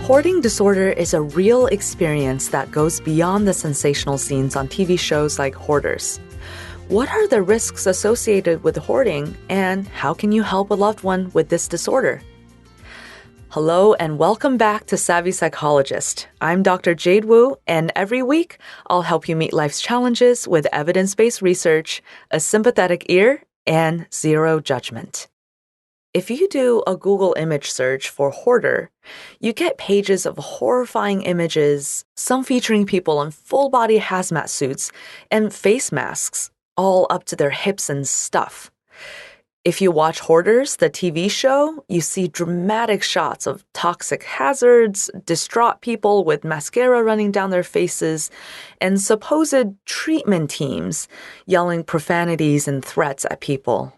Hoarding disorder is a real experience that goes beyond the sensational scenes on TV shows like Hoarders. What are the risks associated with hoarding, and how can you help a loved one with this disorder? Hello, and welcome back to Savvy Psychologist. I'm Dr. Jade Wu, and every week I'll help you meet life's challenges with evidence-based research, a sympathetic ear, and zero judgment. If you do a Google image search for hoarder, you get pages of horrifying images, some featuring people in full-body hazmat suits and face masks, all up to their hips and stuff. If you watch Hoarders, the TV show, you see dramatic shots of toxic hazards, distraught people with mascara running down their faces, and supposed treatment teams yelling profanities and threats at people.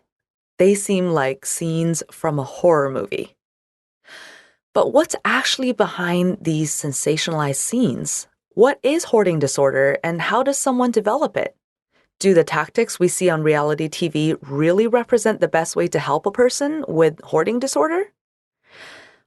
They seem like scenes from a horror movie. But what's actually behind these sensationalized scenes? What is hoarding disorder, and how does someone develop it? Do the tactics we see on reality TV really represent the best way to help a person with hoarding disorder?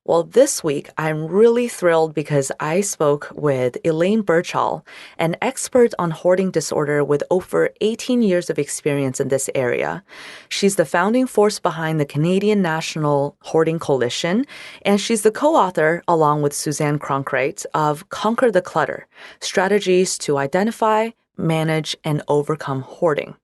Well, this week, I'm really thrilled because I spoke with Elaine Birchall, an expert on hoarding disorder with over 18 years of experience in this area. She's the founding force behind the Canadian National Hoarding Coalition, and she's the co-author, along with Suzanne Cronkrite, of Conquer the Clutter, Strategies to Identify, Manage, and Overcome Hoarding.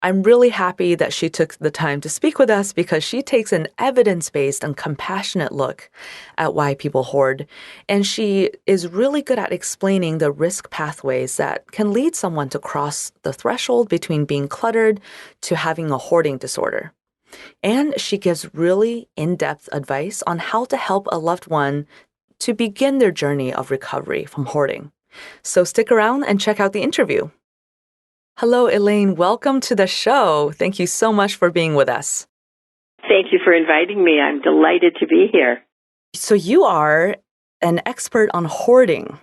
I'm really happy that she took the time to speak with us because she takes an evidence-based and compassionate look at why people hoard, and she is really good at explaining the risk pathways that can lead someone to cross the threshold between being cluttered to having a hoarding disorder. And she gives really in-depth advice on how to help a loved one to begin their journey of recovery from hoarding. So stick around and check out the interview. Hello, Elaine. Welcome to the show. Thank you so much for being with us. Thank you for inviting me. I'm delighted to be here. So you are an expert on hoarding.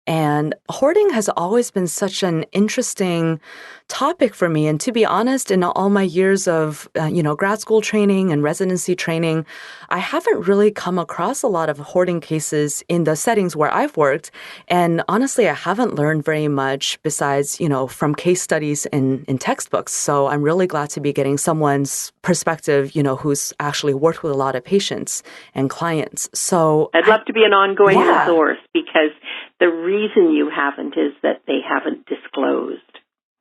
And hoarding has always been such an interesting topic for me. And to be honest, in all my years of, grad school training and residency training, I haven't really come across a lot of hoarding cases in the settings where I've worked. And honestly, I haven't learned very much besides, from case studies in textbooks. So I'm really glad to be getting someone's perspective, who's actually worked with a lot of patients and clients. So I'd love to be an ongoing resource because the reason you haven't is that they haven't disclosed.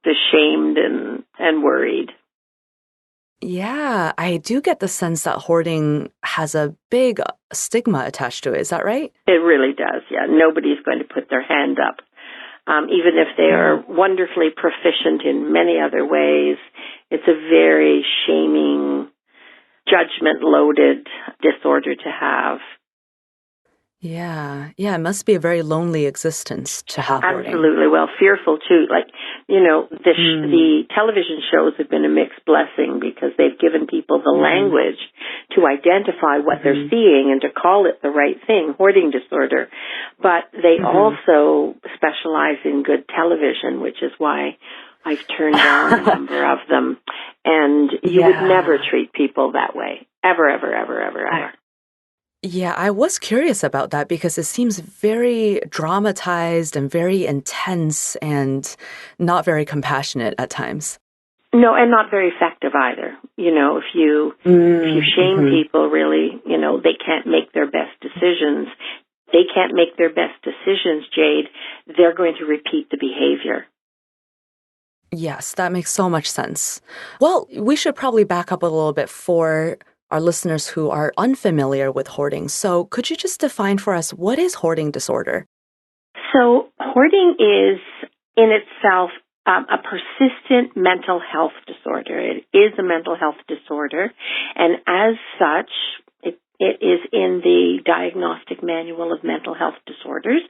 They're shamed and worried. Yeah, I do get the sense that hoarding has a big stigma attached to it. Is that right? It really does, yeah. Nobody's going to put their hand up. Even if they are wonderfully proficient in many other ways, it's a very shaming, judgment-loaded disorder to have. Yeah, it must be a very lonely existence to have hoarding. Absolutely. Well, fearful too. The television shows have been a mixed blessing because they've given people the language to identify what they're seeing and to call it the right thing, hoarding disorder. But they also specialize in good television, which is why I've turned down a number of them. And you would never treat people that way. Ever, ever, ever, ever, ever. Yeah, I was curious about that because it seems very dramatized and very intense and not very compassionate at times. No, and not very effective either. If you shame people, really, they can't make their best decisions. They can't make their best decisions, Jade. They're going to repeat the behavior. Yes, that makes so much sense. Well, we should probably back up a little bit for our listeners who are unfamiliar with hoarding. So could you just define for us, what is hoarding disorder? So hoarding is in itself a persistent mental health disorder. It is a mental health disorder, and as such, it is in the Diagnostic Manual of Mental Health Disorders,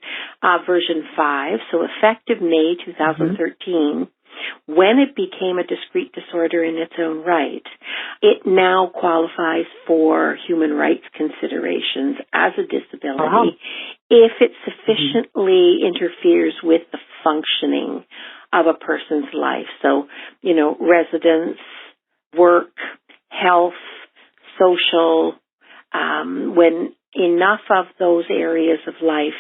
version 5, so effective May 2013. When it became a discrete disorder in its own right, it now qualifies for human rights considerations as a disability if it sufficiently interferes with the functioning of a person's life. So, residence, work, health, social, when enough of those areas of life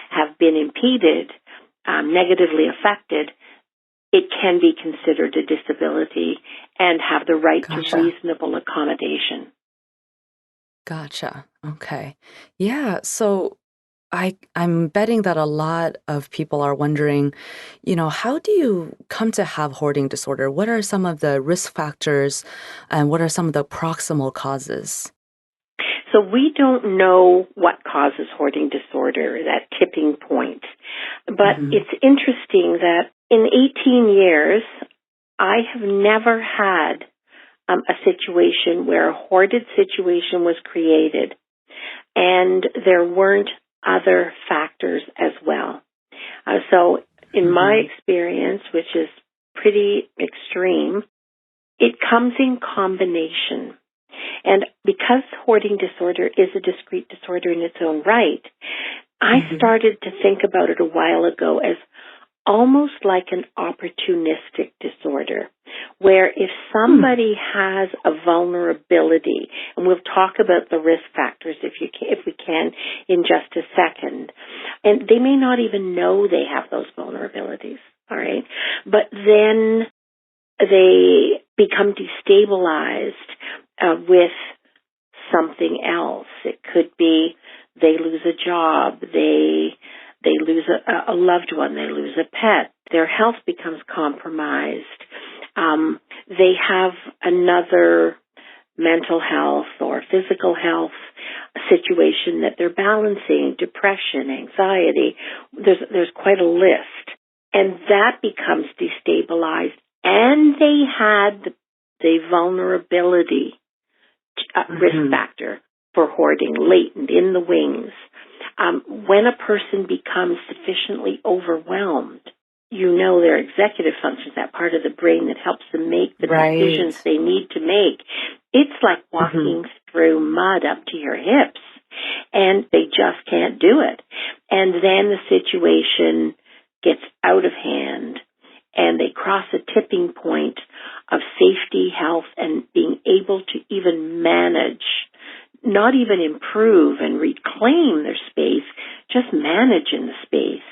have been impeded, negatively affected, it can be considered a disability and have the right to reasonable accommodation. Gotcha. Okay. Yeah. So I'm betting that a lot of people are wondering, how do you come to have hoarding disorder? What are some of the risk factors and what are some of the proximal causes? So we don't know what causes hoarding disorder, that tipping point. But it's interesting that in 18 years, I have never had a situation where a hoarded situation was created and there weren't other factors as well. So in my experience, which is pretty extreme, it comes in combination. And because hoarding disorder is a discrete disorder in its own right, I started to think about it a while ago as almost like an opportunistic disorder, where if somebody has a vulnerability, and we'll talk about the risk factors if we can in just a second, and they may not even know they have those vulnerabilities, all right? But then they become destabilized with something else. It could be they lose a job, they lose a loved one, they lose a pet, their health becomes compromised, they have another mental health or physical health situation that they're balancing, depression, anxiety. There's quite a list. And that becomes destabilized. And they had the vulnerability risk factor for hoarding latent in the wings. When a person becomes sufficiently overwhelmed, their executive functions, that part of the brain that helps them make the decisions they need to make. It's like walking through mud up to your hips, and they just can't do it. And then the situation gets out of hand, and they cross a tipping point of safety, health, and being able to even manage, not even improve and reclaim their space, just manage in the space.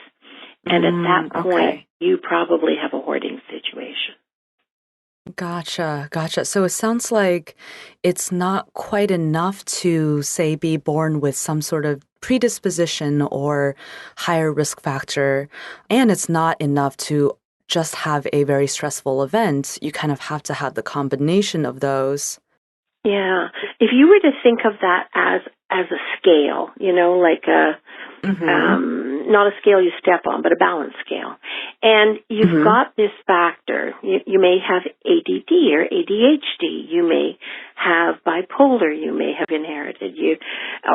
And at that point, you probably have a hoarding situation. Gotcha. So it sounds like it's not quite enough to, say, be born with some sort of predisposition or higher risk factor, and it's not enough to just have a very stressful event. You kind of have to have the combination of those. Yeah. If you were to think of that as a scale, like not a scale you step on, but a balance scale. And you've got this factor. You may have ADD or ADHD. You may have bipolar. You may have inherited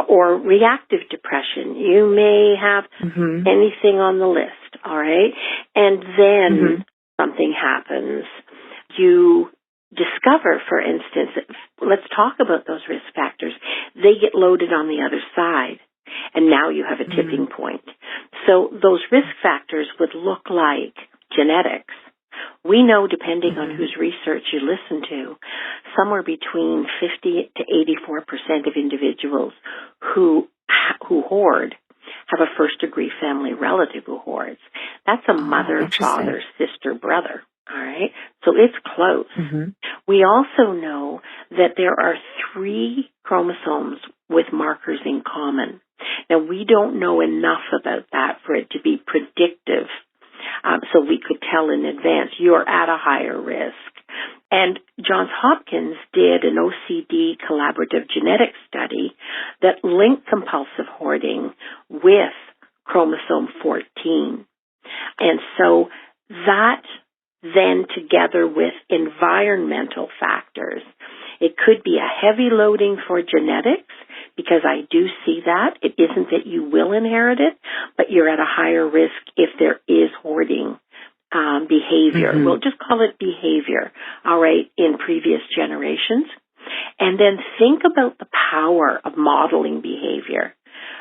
or reactive depression. You may have anything on the list, all right? And then something happens. You discover, for instance, let's talk about those risk factors. They get loaded on the other side, and now you have a tipping point. So those risk factors would look like genetics. We know, depending on whose research you listen to, somewhere between 50 to 84% of individuals who hoard have a first-degree family relative who hoards. That's a mother, father, sister, brother. All right, so it's close. We also know that there are 3 chromosomes with markers in common. Now, we don't know enough about that for it to be predictive, so we could tell in advance you're at a higher risk. And Johns Hopkins did an OCD collaborative genetic study that linked compulsive hoarding with chromosome 14. And so that then together with environmental factors, it could be a heavy loading for genetics, because I do see that. It isn't that you will inherit it, but you're at a higher risk if there is hoarding behavior. We'll just call it behavior, all right, in previous generations. And then think about the power of modeling behavior,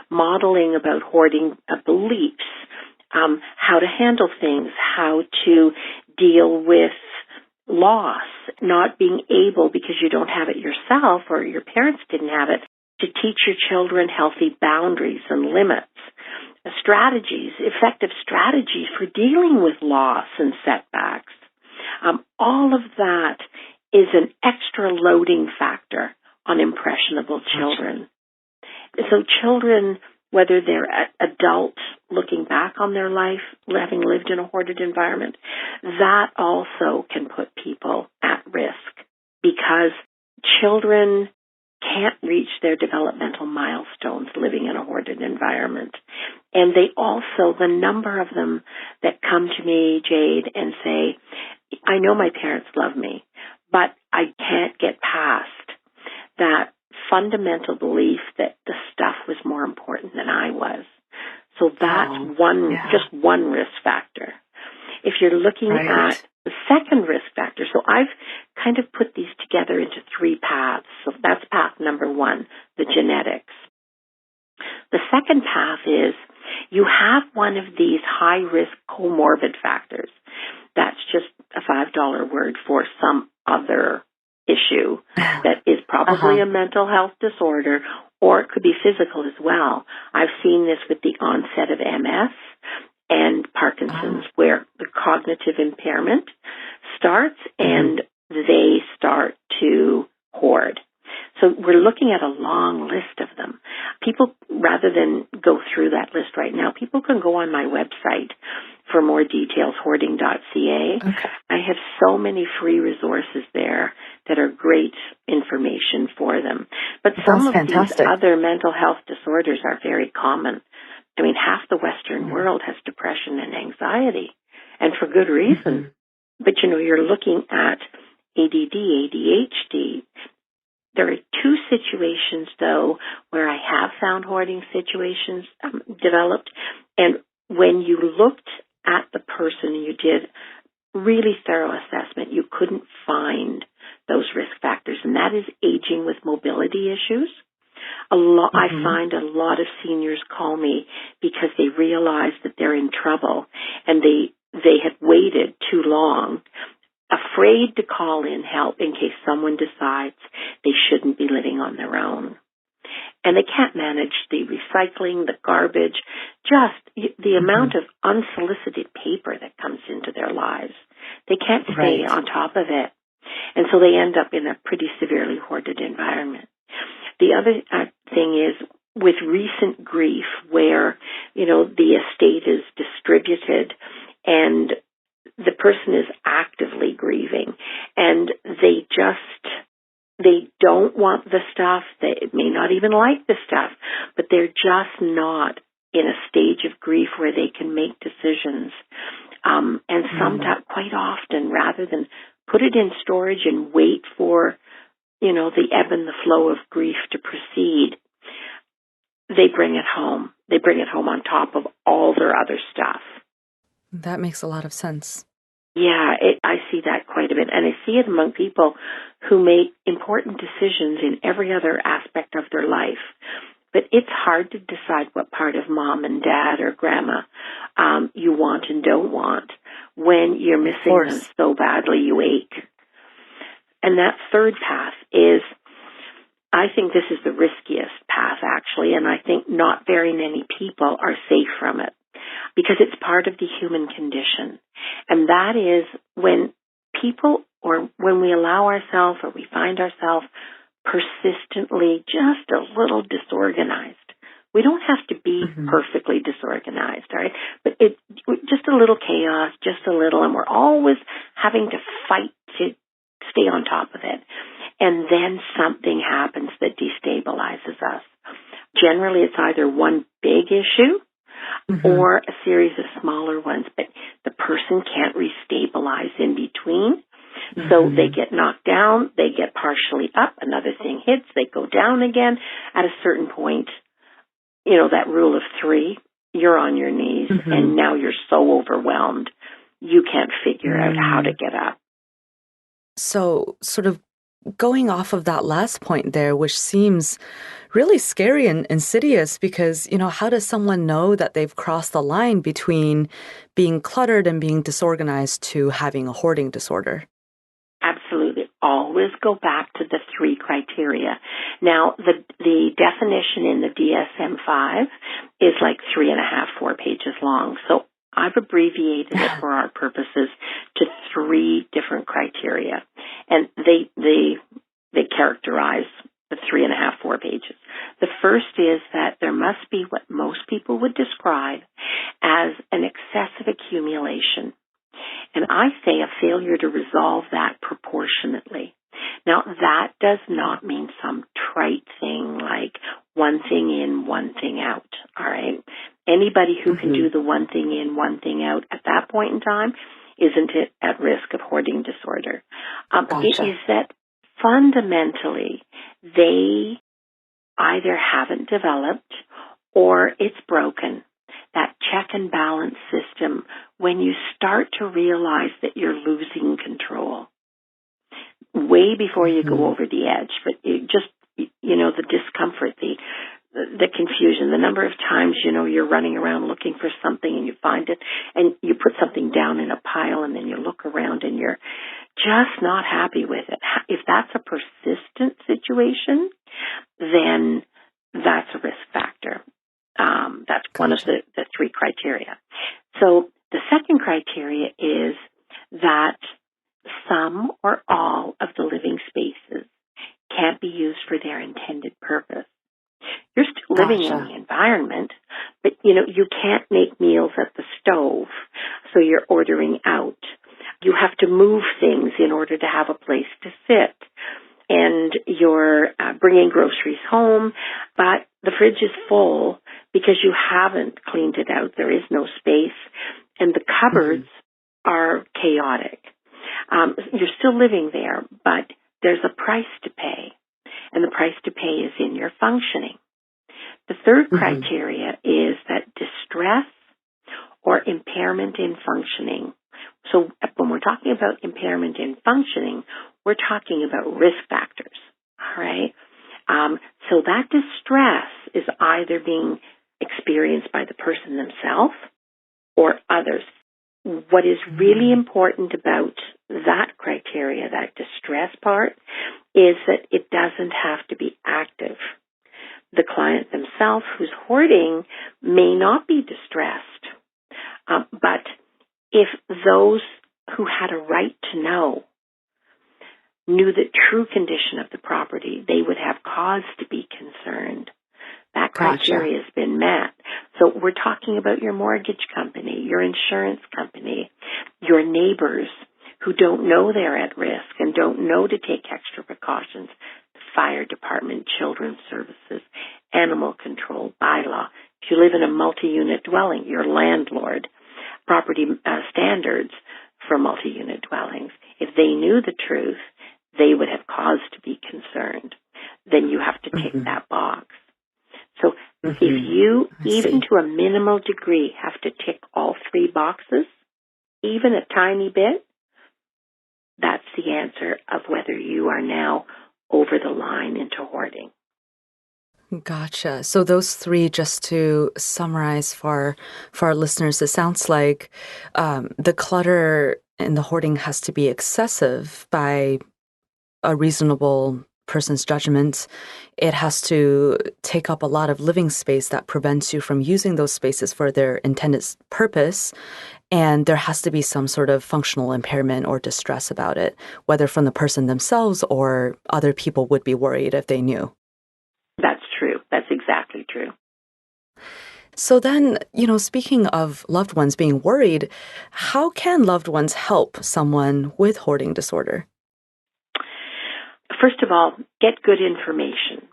modeling about hoarding beliefs, how to handle things, how to deal with loss, not being able, because you don't have it yourself or your parents didn't have it, to teach your children healthy boundaries and limits, strategies, effective strategies for dealing with loss and setbacks. All of that is an extra loading factor on impressionable children. So children, whether they're adults looking back on their life, having lived in a hoarded environment, that also can put people at risk because children can't reach their developmental milestones living in a hoarded environment. And they also, the number of them that come to me, Jade, and say, I know my parents love me, but I can't get past that fundamental belief that the stuff was more important than I was. So that's just one risk factor. If you're looking at the second risk factor, so I've kind of put these together into three paths. So that's path number one, the genetics. The second path is you have one of these high-risk comorbid factors. That's just a $5 word for some other issue that is probably a mental health disorder, or it could be physical as well. I've seen this with the onset of MS and Parkinson's, where the cognitive impairment starts and they start to hoard. So we're looking at a long list of them. People, rather than go through that list right now, people can go on my website for more details, hoarding.ca. Okay. I have so many free resources there that are great information for them. But some of these other mental health disorders are very common. I mean, half the Western world has depression and anxiety, and for good reason. But, you're looking at ADD, ADHD. There are two situations, though, where I have found hoarding situations developed. And when you looked at the person, you did really thorough assessment, you couldn't find those risk factors. And that is aging with mobility issues. I find a lot of seniors call me because they realize that they're in trouble and they have waited too long, afraid to call in help in case someone decides they shouldn't be living on their own. And they can't manage the recycling, the garbage, just the amount of unsolicited paper that comes into their lives. They can't stay on top of it. And so they end up in a pretty severely hoarded environment. The other thing is with recent grief where, the estate is distributed and the person is actively grieving and they don't want the stuff. They may not even like the stuff, but they're just not in a stage of grief where they can make decisions. And sometimes, quite often, rather than put it in storage and wait for, the ebb and the flow of grief to proceed, they bring it home. They bring it home on top of all their other stuff. That makes a lot of sense. Yeah, I see that quite a bit. And I see it among people who make important decisions in every other aspect of their life. But it's hard to decide what part of mom and dad or grandma you want and don't want when you're missing them so badly you ache. And that third path is, I think this is the riskiest path, actually, and I think not very many people are safe from it because it's part of the human condition. And that is when people, or when we allow ourselves or we find ourselves persistently just a little disorganized. We don't have to be perfectly disorganized, all right? But just a little chaos, just a little, and we're always having to fight to stay on top of it. And then something happens that destabilizes us. Generally, it's either one big issue or a series of smaller ones, but the person can't restabilize in between. So they get knocked down, they get partially up, another thing hits, they go down again. At a certain point, that rule of three, you're on your knees, and now you're so overwhelmed, you can't figure out how to get up. So sort of going off of that last point there, which seems really scary and insidious because, how does someone know that they've crossed the line between being cluttered and being disorganized to having a hoarding disorder? Absolutely. Always go back to the 3 criteria. Now, the definition in the DSM-5 is like 3.5, 4 pages long. So I've abbreviated it for our purposes to 3 different criteria. And they characterize the 3.5, 4 pages. The first is that there must be what most people would describe as an excessive accumulation. And I say a failure to resolve that proportionately. Now, that does not mean some trite thing like one thing in, one thing out, all right? Anybody who can do the one thing in, one thing out at that point in time isn't at risk of hoarding disorder. Gotcha. It is that fundamentally they either haven't developed or it's broken. That check and balance system, when you start to realize that you're losing control, way before you go over the edge, but it just, the discomfort, the confusion, the number of times, you're running around looking for something and you find it and you put something down in a pile and then you look around and you're just not happy with it. If that's a persistent situation, then that's a risk factor. That's one of the 3 criteria. So the second criteria is that some or all of the living spaces can't be used for their intended purpose. You're still living in the environment, but you can't make meals at the stove, so you're ordering out. You have to move things in order to have a place to sit. And you're bringing groceries home, but the fridge is full because you haven't cleaned it out. There is no space, and the cupboards are chaotic. You're still living there, but there's a price to pay, and the price to pay is in your functioning. The third criteria is that distress or impairment in functioning. So when we're talking about impairment in functioning, we're talking about risk factors, all right? So that distress is either being experienced by the person themselves or others. What is really important about that criteria, that distress part, is that it doesn't have to be active. The client themselves who's hoarding may not be distressed, but if those who had a right to know knew the true condition of the property, they would have cause to be concerned. That criteria has been met. So we're talking about your mortgage company, your insurance company, your neighbors who don't know they're at risk and don't know to take extra precautions, the fire department, children's services, animal control, bylaw. If you live in a multi-unit dwelling, your landlord, property standards for multi-unit dwellings. If they knew the truth, they would have cause to be concerned. Then you have to tick that box. So if you, even to a minimal degree, have to tick all 3 boxes, even a tiny bit, that's the answer of whether you are now over the line into hoarding. Gotcha. So those 3, just to summarize for our listeners, it sounds like the clutter in the hoarding has to be excessive by a reasonable person's judgment. It has to take up a lot of living space that prevents you from using those spaces for their intended purpose. And there has to be some sort of functional impairment or distress about it, whether from the person themselves or other people would be worried if they knew. That's true. That's exactly true. So then, speaking of loved ones being worried, how can loved ones help someone with hoarding disorder? First of all, get good information.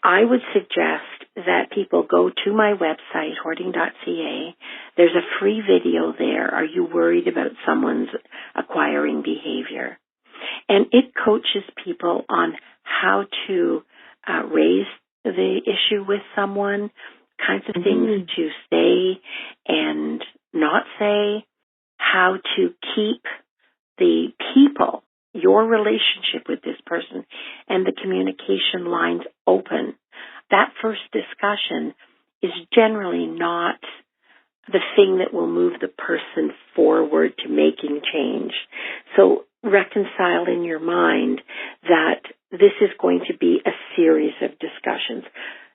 I would suggest that people go to my website, hoarding.ca. There's a free video there. Are you worried about someone's acquiring behavior? And it coaches people on how to raise the issue with someone, kinds of things to say and not say, how to keep the people, your relationship with this person, and the communication lines open. That first discussion is generally not the thing that will move the person forward to making change. So reconcile in your mind that this is going to be a series of discussions.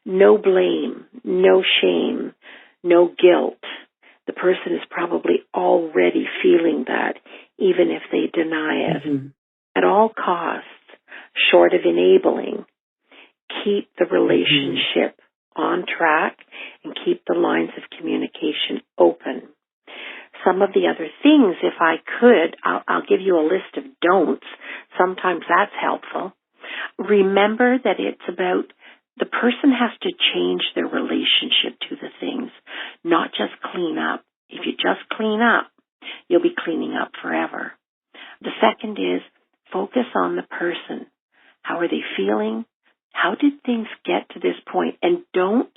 No blame, no shame, no guilt. The person is probably already feeling that, even if they deny it. Mm-hmm. At all costs, short of enabling, keep the relationship on track and keep the lines of communication open. Some of the other things, if I could, I'll give you a list of don'ts. Sometimes that's helpful. Remember that it's about the person has to change their relationship to the things, not just clean up. If you just clean up, you'll be cleaning up forever. The second is focus on the person. How are they feeling? How did things get to this point? And don't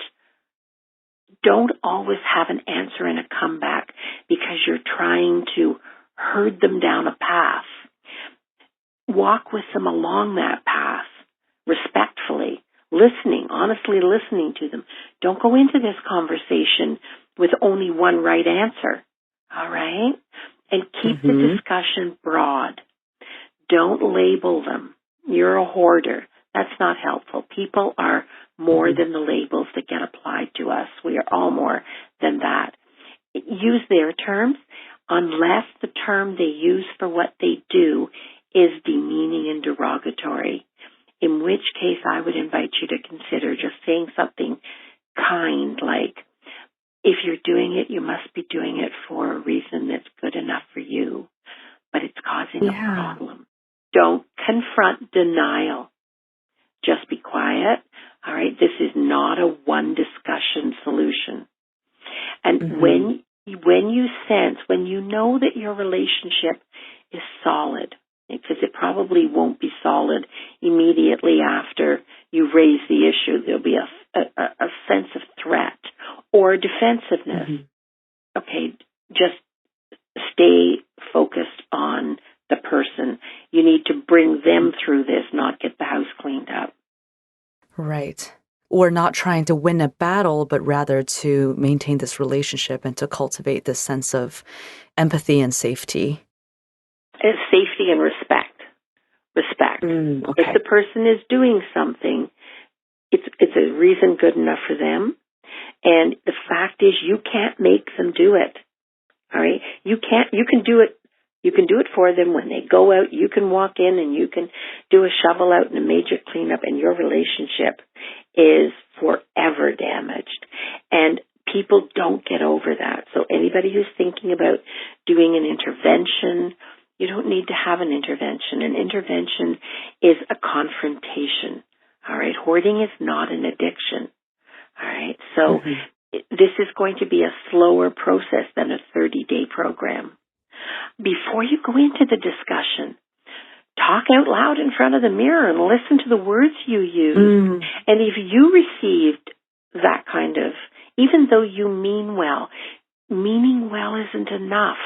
always have an answer and a comeback because you're trying to herd them down a path. Walk with them along that path, respectfully, listening, honestly listening to them. Don't go into this conversation with only one right answer, all right? And keep the discussion broad. Don't label them. You're a hoarder. That's not helpful. People are more than the labels that get applied to us. We are all more than that. Use their terms unless the term they use for what they do is demeaning and derogatory, in which case I would invite you to consider just saying something kind like, if you're doing it, you must be doing it for a reason that's good enough for you, but it's causing a problem. Don't confront denial. Just be quiet. All right, this is not a one discussion solution. And when you sense, when you know that your relationship is solid, because it probably won't be solid immediately after you raise the issue, there'll be a sense of threat or defensiveness. Okay, just stay focused on the person. You need to bring them through this, not get the house cleaned up. Right. Or not trying to win a battle, but rather to maintain this relationship and to cultivate this sense of empathy and safety. Safety and respect. Respect. Okay. If the person is doing something, it's a reason good enough for them. And the fact is, you can't make them do it. All right? You can do it. You can do it for them when they go out. You can walk in and you can do a shovel out and a major cleanup, and your relationship is forever damaged. And people don't get over that. So anybody who's thinking about doing an intervention, you don't need to have an intervention. An intervention is a confrontation. All right? Hoarding is not an addiction. All right? So this is going to be a slower process than a 30-day program. Before you go into the discussion, talk out loud in front of the mirror and listen to the words you use. And if you received that kind of, even though you mean well, meaning well isn't enough.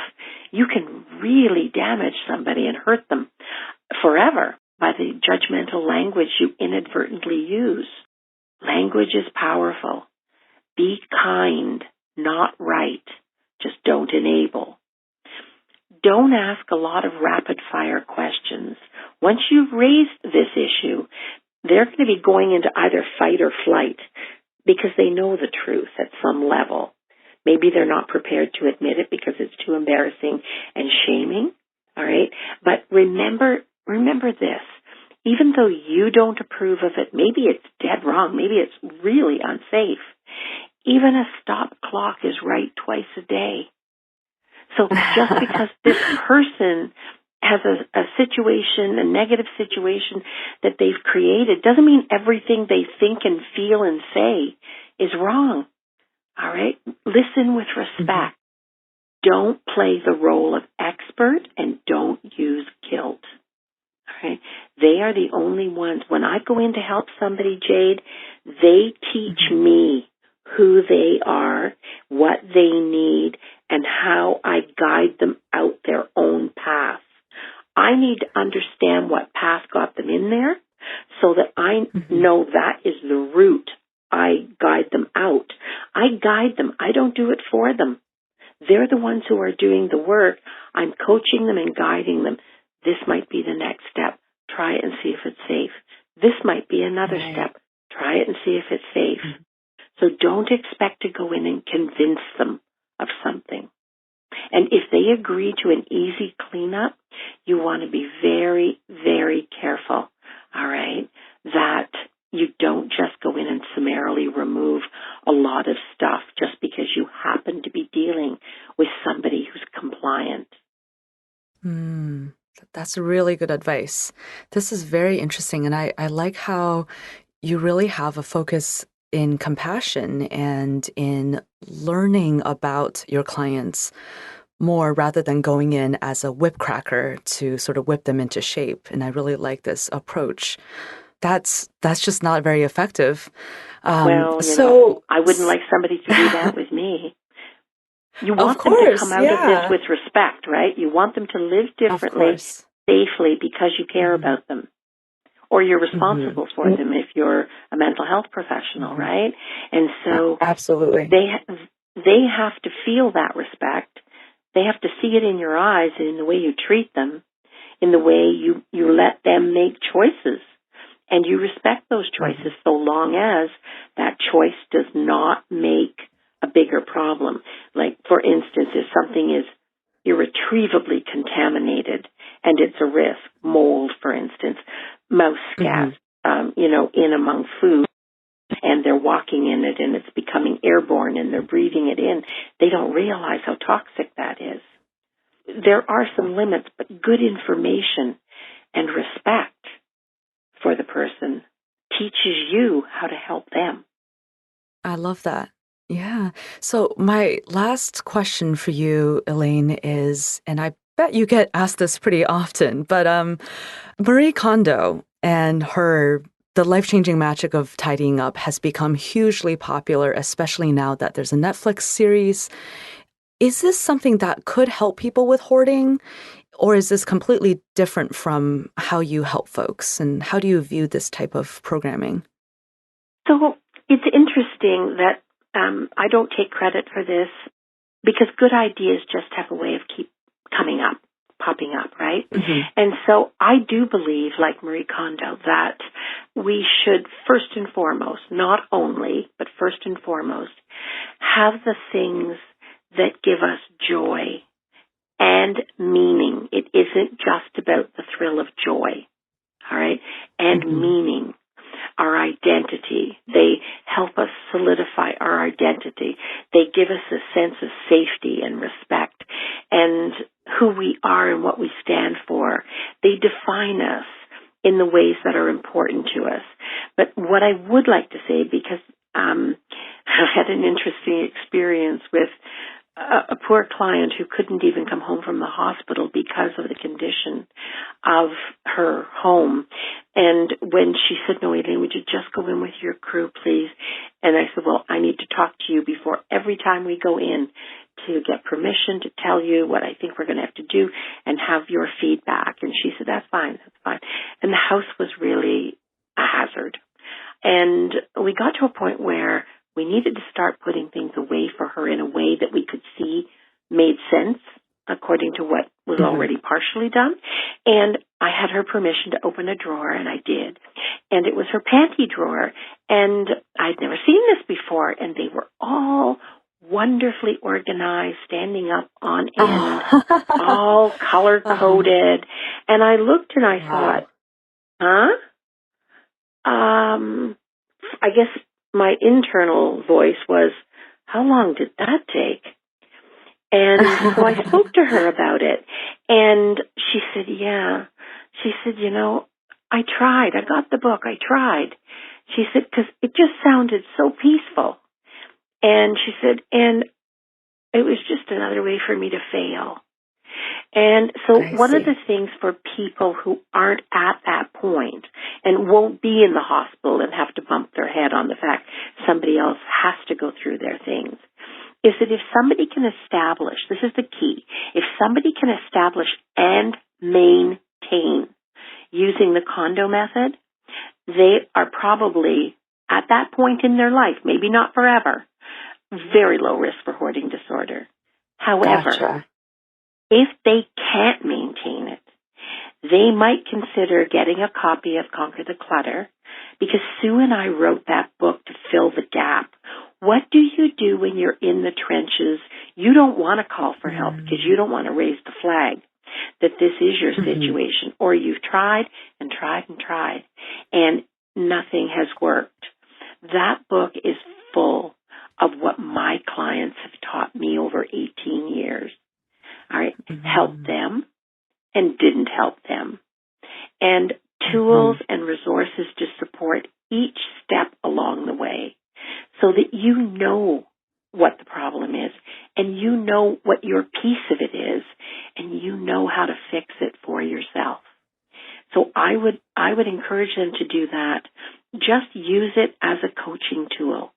You can really damage somebody and hurt them forever by the judgmental language you inadvertently use. Language is powerful. Be kind, not right. Just don't enable. Don't ask a lot of rapid-fire questions. Once you've raised this issue, they're going to be going into either fight or flight because they know the truth at some level. Maybe they're not prepared to admit it because it's too embarrassing and shaming, all right? But remember this. Even though you don't approve of it, maybe it's dead wrong, maybe it's really unsafe, even a stop clock is right twice a day. So just because this person has a situation, a negative situation that they've created, doesn't mean everything they think and feel and say is wrong. All right? Listen with respect. Don't play the role of expert and don't use guilt. All right? They are the only ones. When I go in to help somebody, Jade, they teach me who they are, what they need, and how I guide them out their own path. I need to understand what path got them in there so that I know that is the route I guide them out. I guide them. I don't do it for them. They're the ones who are doing the work. I'm coaching them and guiding them. This might be the next step. Try it and see if it's safe. This might be another step. Try it and see if it's safe. So don't expect to go in and convince them of something. And if they agree to an easy cleanup, you want to be very, very careful, all right, that you don't just go in and summarily remove a lot of stuff just because you happen to be dealing with somebody who's compliant. That's really good advice. This is very interesting. And I like how you really have a focus in compassion and in learning about your clients more rather than going in as a whip cracker to sort of whip them into shape. And I really like this approach. That's just not very effective. I wouldn't like somebody to do that with me. You want them to come out of this with respect, right? You want them to live differently, safely, because you care about them. Or you're responsible for them if you're a mental health professional, right? And so absolutely, they have to feel that respect. They have to see it in your eyes and in the way you treat them, in the way you let them make choices. And you respect those choices so long as that choice does not make a bigger problem. Like, for instance, if something is irretrievably contaminated and it's a risk, mold, for instance, mouse scats, in among food, and they're walking in it and it's becoming airborne and they're breathing it in, they don't realize how toxic that is. There are some limits, but good information and respect for the person teaches you how to help them. I love that. Yeah. So my last question for you, Elaine, is, and I bet you get asked this pretty often, but Marie Kondo and the life-changing magic of tidying up has become hugely popular, especially now that there's a Netflix series. Is this something that could help people with hoarding, or is this completely different from how you help folks? And how do you view this type of programming? So it's interesting that I don't take credit for this, because good ideas just have a way of keep popping up, right? And so I do believe, like Marie Kondo, that we should first and foremost, not only, but first and foremost, have the things that give us joy and meaning. It isn't just about the thrill of joy, all right? And meaning. Our identity. They help us solidify our identity. They give us a sense of safety and respect and who we are and what we stand for. They define us in the ways that are important to us. But what I would like to say, because I had an interesting experience with a poor client who couldn't even come home from the hospital because of the condition of her home. And when she said, "No, Elaine, would you just go in with your crew, please?" And I said, "Well, I need to talk to you before every time we go in to get permission to tell you what I think we're going to have to do and have your feedback." And she said, "That's fine, that's fine." And the house was really a hazard. And we got to a point where we needed to start putting things away for her in a way that we could see made sense according to what was already partially done. And I had her permission to open a drawer, and I did. And it was her panty drawer. And I'd never seen this before. And they were all wonderfully organized, standing up on end, all color-coded. And I looked and I thought, I guess my internal voice was, how long did that take? And so I spoke to her about it. And she said, yeah. She said, I tried. I got the book. I tried. She said, because it just sounded so peaceful. And she said, and it was just another way for me to fail. And so one of the things for people who aren't at that point and won't be in the hospital and have to bump their head on the fact somebody else has to go through their things is that if somebody can establish, this is the key, if somebody can establish and maintain using the Kondo method, they are probably at that point in their life, maybe not forever, very low risk for hoarding disorder. However, if they can't maintain it, they might consider getting a copy of Conquer the Clutter, because Sue and I wrote that book to fill the gap. What do you do when you're in the trenches? You don't want to call for help because you don't want to raise the flag that this is your situation, or you've tried and tried and tried, and nothing has worked. That book is full of what my clients have taught me over 18 years. All right, helped them and didn't help them. And tools and resources to support each step along the way so that you know what the problem is and you know what your piece of it is and you know how to fix it for yourself. So I would encourage them to do that. Just use it as a coaching tool.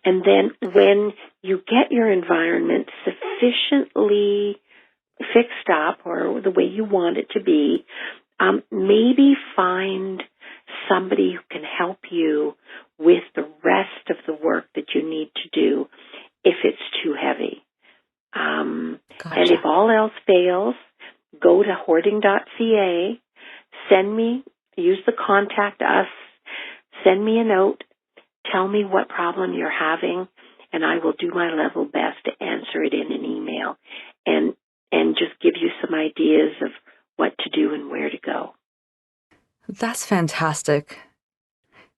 And then when you get your environment sufficiently fixed up or the way you want it to be, maybe find somebody who can help you with the rest of the work that you need to do if it's too heavy. And if all else fails, go to hoarding.ca, use the contact us, send me a note, tell me what problem you're having, and I will do my level best to answer it in an email and just give you some ideas of what to do and where to go. That's fantastic.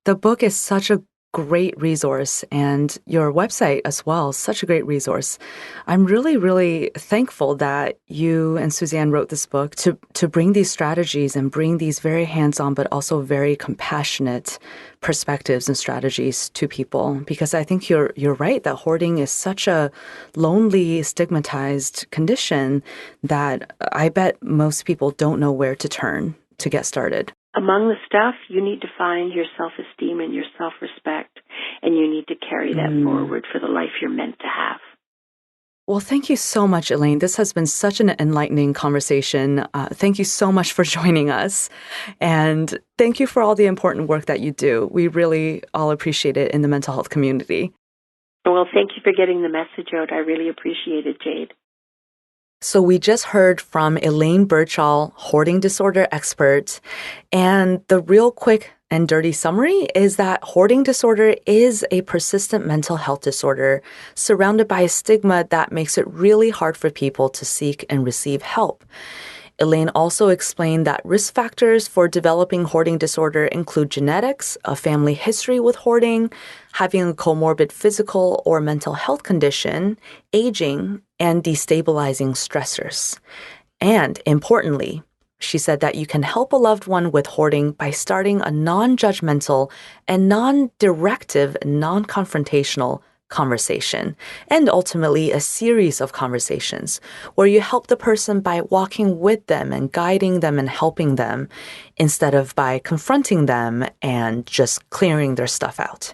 The book is such a great resource, and your website as well, such a great resource. I'm really, really thankful that you and Suzanne wrote this book to bring these strategies and bring these very hands-on but also very compassionate perspectives and strategies to people, because I think you're right that hoarding is such a lonely, stigmatized condition that I bet most people don't know where to turn to get started. Among the stuff, you need to find your self-esteem and your self-respect, and you need to carry that forward for the life you're meant to have. Well, thank you so much, Elaine. This has been such an enlightening conversation. Thank you so much for joining us. And thank you for all the important work that you do. We really all appreciate it in the mental health community. Well, thank you for getting the message out. I really appreciate it, Jade. So we just heard from Elaine Birchall, hoarding disorder expert. And the real quick and dirty summary is that hoarding disorder is a persistent mental health disorder surrounded by a stigma that makes it really hard for people to seek and receive help. Elaine also explained that risk factors for developing hoarding disorder include genetics, a family history with hoarding, having a comorbid physical or mental health condition, aging, and destabilizing stressors. And importantly, she said that you can help a loved one with hoarding by starting a non-judgmental and non-directive, non-confrontational conversation, and ultimately a series of conversations where you help the person by walking with them and guiding them and helping them instead of by confronting them and just clearing their stuff out.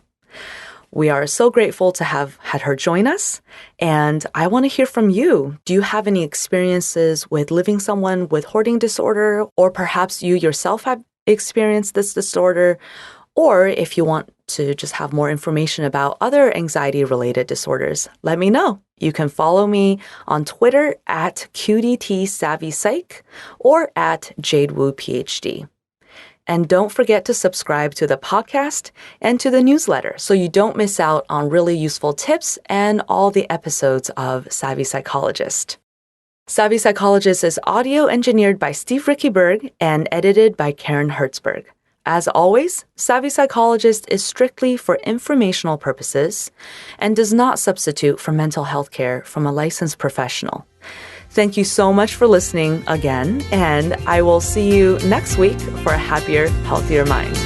We are so grateful to have had her join us, and I want to hear from you. Do you have any experiences with living someone with hoarding disorder, or perhaps you yourself have experienced this disorder? Or if you want to just have more information about other anxiety-related disorders, let me know. You can follow me on Twitter at QDTSavvyPsych or at JadeWooPhD. And don't forget to subscribe to the podcast and to the newsletter so you don't miss out on really useful tips and all the episodes of Savvy Psychologist. Savvy Psychologist is audio engineered by Steve Rickyberg and edited by Karen Hertzberg. As always, Savvy Psychologist is strictly for informational purposes and does not substitute for mental health care from a licensed professional. Thank you so much for listening again, and I will see you next week for a happier, healthier mind.